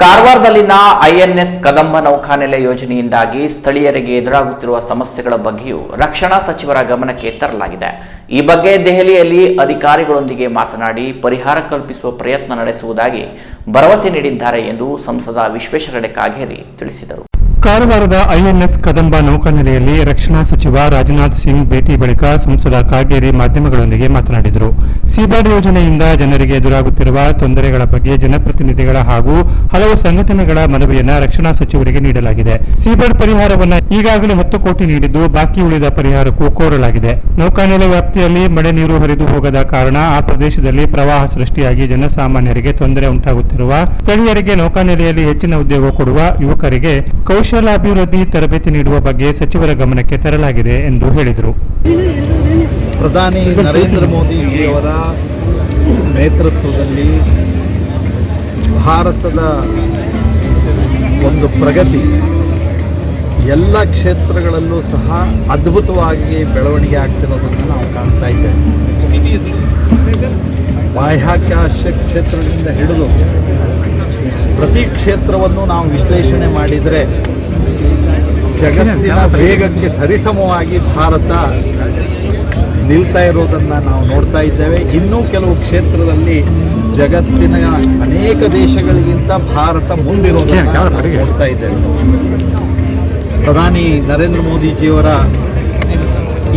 ಕಾರವಾರದಲ್ಲಿನ INS Kadamba ನೌಕಾನೆಲೆ ಯೋಜನೆಯಿಂದಾಗಿ ಸ್ಥಳೀಯರಿಗೆ ಎದುರಾಗುತ್ತಿರುವ ಸಮಸ್ಯೆಗಳ ಬಗ್ಗೆಯೂ ರಕ್ಷಣಾ ಸಚಿವರ ಗಮನಕ್ಕೆ ತರಲಾಗಿದೆ. ಈ ಬಗ್ಗೆ ದೆಹಲಿಯಲ್ಲಿ ಅಧಿಕಾರಿಗಳೊಂದಿಗೆ ಮಾತನಾಡಿ ಪರಿಹಾರ ಕಲ್ಪಿಸುವ ಪ್ರಯತ್ನ ನಡೆಸುವುದಾಗಿ ಭರವಸೆ ನೀಡಿದ್ದಾರೆ ಎಂದು ಸಂಸದ ವಿಶ್ವೇಶ್ವರ ಕಾಗೇರಿ ತಿಳಿಸಿದರು. ಕಾರವಾರದ ಐಎನ್ಎಸ್ ಕದಂಬ ನೌಕಾನೆಲೆಯಲ್ಲಿ ರಕ್ಷಣಾ ಸಚಿವ ರಾಜನಾಥ್ ಸಿಂಗ್ ಭೇಟಿ ಬಳಿಕ ಸಂಸದ ಕಾಗೇರಿ ಮಾಧ್ಯಮಗಳೊಂದಿಗೆ ಮಾತನಾಡಿದರು. ಸಿಬಾರ್ಡ್ ಯೋಜನೆಯಿಂದ ಜನರಿಗೆ ಎದುರಾಗುತ್ತಿರುವ ತೊಂದರೆಗಳ ಬಗ್ಗೆ ಜನಪ್ರತಿನಿಧಿಗಳ ಹಾಗೂ ಹಲವು ಸಂಘಟನೆಗಳ ಮನವಿಯನ್ನು ರಕ್ಷಣಾ ಸಚಿವರಿಗೆ ನೀಡಲಾಗಿದೆ. ಸಿಬಾರ್ಡ್ ಪರಿಹಾರವನ್ನು ಈಗಾಗಲೇ 10 ಕೋಟಿ ನೀಡಿದ್ದು, ಬಾಕಿ ಉಳಿದ ಪರಿಹಾರಕ್ಕೂ ಕೋರಲಾಗಿದೆ. ನೌಕಾನೆಲೆ ವ್ಯಾಪ್ತಿಯಲ್ಲಿ ಮಳೆ ನೀರು ಹರಿದು ಹೋಗದ ಕಾರಣ ಆ ಪ್ರದೇಶದಲ್ಲಿ ಪ್ರವಾಹ ಸೃಷ್ಟಿಯಾಗಿ ಜನಸಾಮಾನ್ಯರಿಗೆ ತೊಂದರೆ ಉಂಟಾಗುತ್ತಿರುವ ಸ್ಥಳೀಯರಿಗೆ ನೌಕಾನೆಲೆಯಲ್ಲಿ ಹೆಚ್ಚಿನ ಉದ್ಯೋಗ ಕೊಡುವ ಯುವಕರಿಗೆ ಕೌಶಲಾಭಿವೃದ್ಧಿ ತರಬೇತಿ ನೀಡುವ ಬಗ್ಗೆ ಸಚಿವರ ಗಮನಕ್ಕೆ ತರಲಾಗಿದೆ ಎಂದು ಹೇಳಿದರು. ಪ್ರಧಾನಿ ನರೇಂದ್ರ ಮೋದಿಜಿಯವರ ನೇತೃತ್ವದಲ್ಲಿ ಭಾರತದ ಒಂದು ಪ್ರಗತಿ ಎಲ್ಲ ಕ್ಷೇತ್ರಗಳಲ್ಲೂ ಸಹ ಅದ್ಭುತವಾಗಿ ಬೆಳವಣಿಗೆ ಆಗ್ತಿರೋದನ್ನು ನಾವು ಕಾಣ್ತಾ ಇದ್ದೇವೆ. ಬಾಹ್ಯಾಕಾಶ ಕ್ಷೇತ್ರದಿಂದ ಹಿಡಿದು ಪ್ರತಿ ಕ್ಷೇತ್ರವನ್ನು ನಾವು ವಿಶ್ಲೇಷಣೆ ಮಾಡಿದರೆ ಜಗತ್ತಿನ ವೇಗಕ್ಕೆ ಸರಿಸಮವಾಗಿ ಭಾರತ ನಿಲ್ತಾ ಇರೋದನ್ನು ನಾವು ನೋಡ್ತಾ ಇದ್ದೇವೆ. ಇನ್ನೂ ಕೆಲವು ಕ್ಷೇತ್ರದಲ್ಲಿ ಜಗತ್ತಿನ ಅನೇಕ ದೇಶಗಳಿಗಿಂತ ಭಾರತ ಮುಂದಿರೋದನ್ನು ನಾವು ನೋಡ್ತಾ ಇದ್ದೇವೆ. ಪ್ರಧಾನಿ ನರೇಂದ್ರ ಮೋದಿಜಿಯವರ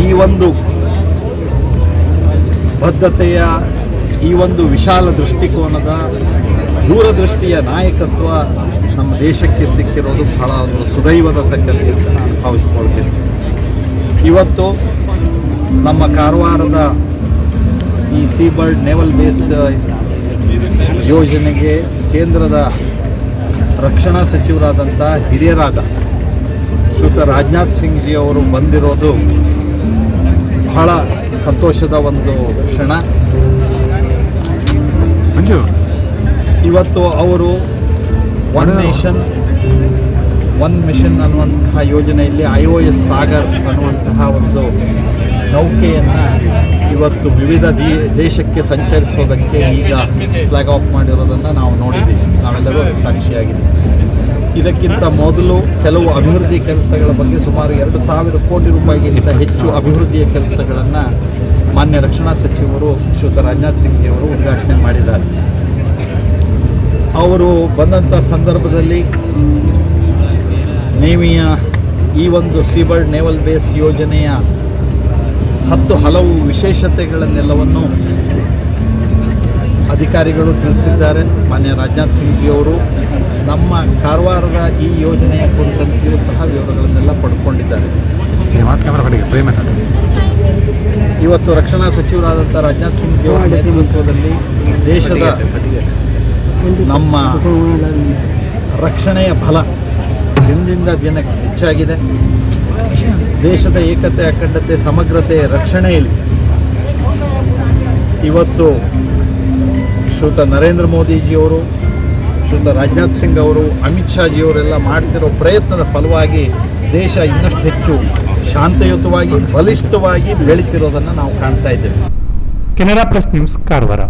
ಈ ಒಂದು ಬದ್ಧತೆಯ, ಈ ಒಂದು ವಿಶಾಲ ದೃಷ್ಟಿಕೋನದ, ದೂರದೃಷ್ಟಿಯ ನಾಯಕತ್ವ ನಮ್ಮ ದೇಶಕ್ಕೆ ಸಿಕ್ಕಿರೋದು ಬಹಳ ಒಂದು ಸುದೈವದ ಸಂಗತಿ ಅಂತ ನಾನು ಭಾವಿಸ್ಕೊಳ್ತೀನಿ. ಇವತ್ತು ನಮ್ಮ ಕಾರವಾರದ ಈ ಸೀಬರ್ಡ್ ನೇವಲ್ ಬೇಸ್ ಯೋಜನೆಗೆ ಕೇಂದ್ರದ ರಕ್ಷಣಾ ಸಚಿವರಾದಂಥ ಹಿರಿಯರಾದ ಶ್ರೀಯುತ ರಾಜನಾಥ್ ಸಿಂಗ್ ಜಿ ಅವರು ಬಂದಿರೋದು ಬಹಳ ಸಂತೋಷದ ಒಂದು ಕ್ಷಣ. ಇವತ್ತು ಅವರು ಒನ್ ನೇಷನ್ ಒನ್ ಮಿಷನ್ ಅನ್ನುವಂತಹ ಯೋಜನೆಯಲ್ಲಿ IOS ಸಾಗರ್ ಅನ್ನುವಂತಹ ಒಂದು ನೌಕೆಯನ್ನು ಇವತ್ತು ವಿವಿಧ ದೇಶಕ್ಕೆ ಸಂಚರಿಸೋದಕ್ಕೆ ಈಗ ಫ್ಲಾಗ್ ಆಫ್ ಮಾಡಿರೋದನ್ನು ನಾವು ನೋಡಿದ್ದೀವಿ, ನಾವೆಲ್ಲರೂ ಸಾಕ್ಷಿಯಾಗಿದ್ದೀವಿ. ಇದಕ್ಕಿಂತ ಮೊದಲು ಕೆಲವು ಅಭಿವೃದ್ಧಿ ಕೆಲಸಗಳ ಬಗ್ಗೆ ಸುಮಾರು 2,000 ಕೋಟಿ ರೂಪಾಯಿಗಿಂತ ಹೆಚ್ಚು ಅಭಿವೃದ್ಧಿಯ ಕೆಲಸಗಳನ್ನು ಮಾನ್ಯ ರಕ್ಷಣಾ ಸಚಿವರು ಶ್ರೀಯುತ ರಾಜನಾಥ್ ಸಿಂಗ್ ಅವರು ಉದ್ಘಾಟನೆ ಮಾಡಿದ್ದಾರೆ. ಅವರು ಬಂದಂಥ ಸಂದರ್ಭದಲ್ಲಿ ನೇವಿಯ ಈ ಒಂದು ಸೀಬರ್ಡ್ ನೇವಲ್ ಬೇಸ್ ಯೋಜನೆಯ ಹಲವು ವಿಶೇಷತೆಗಳನ್ನೆಲ್ಲವನ್ನು ಅಧಿಕಾರಿಗಳು ತಿಳಿಸಿದ್ದಾರೆ. ಮಾನ್ಯ ರಾಜನಾಥ್ ಸಿಂಗ್ ಜಿ ಅವರು ನಮ್ಮ ಕಾರವಾರದ ಈ ಯೋಜನೆಯ ಕುರಿತಂತೆಯೂ ಸಹ ವಿವರಗಳನ್ನೆಲ್ಲ ಪಡ್ಕೊಂಡಿದ್ದಾರೆ. ಇವತ್ತು ರಕ್ಷಣಾ ಸಚಿವರಾದಂಥ ರಾಜನಾಥ್ ಸಿಂಗ್ ಜಿ ಅವರ ನೇತೃತ್ವದಲ್ಲಿ ದೇಶದ ನಮ್ಮ ರಕ್ಷಣೆಯ ಬಲ ದಿನದಿಂದ ದಿನಕ್ಕೆ ಹೆಚ್ಚಾಗಿದೆ. ದೇಶದ ಏಕತೆ, ಅಖಂಡತೆ, ಸಮಗ್ರತೆ ರಕ್ಷಣೆಯಲ್ಲಿ ಇವತ್ತು ಶ್ರೀಯುತ ನರೇಂದ್ರ ಮೋದಿಜಿಯವರು, ಶ್ರೀಯುತ ರಾಜನಾಥ್ ಸಿಂಗ್ ಅವರು, ಅಮಿತ್ ಶಾ ಜಿಯವರೆಲ್ಲ ಮಾಡ್ತಿರೋ ಪ್ರಯತ್ನದ ಫಲವಾಗಿ ದೇಶ ಇನ್ನಷ್ಟು ಹೆಚ್ಚು ಶಾಂತಿಯುತವಾಗಿ, ಬಲಿಷ್ಠವಾಗಿ ಬೆಳೀತಿರೋದನ್ನು ನಾವು ಕಾಣ್ತಾ ಇದ್ದೇವೆ. Canara press news, Karwar.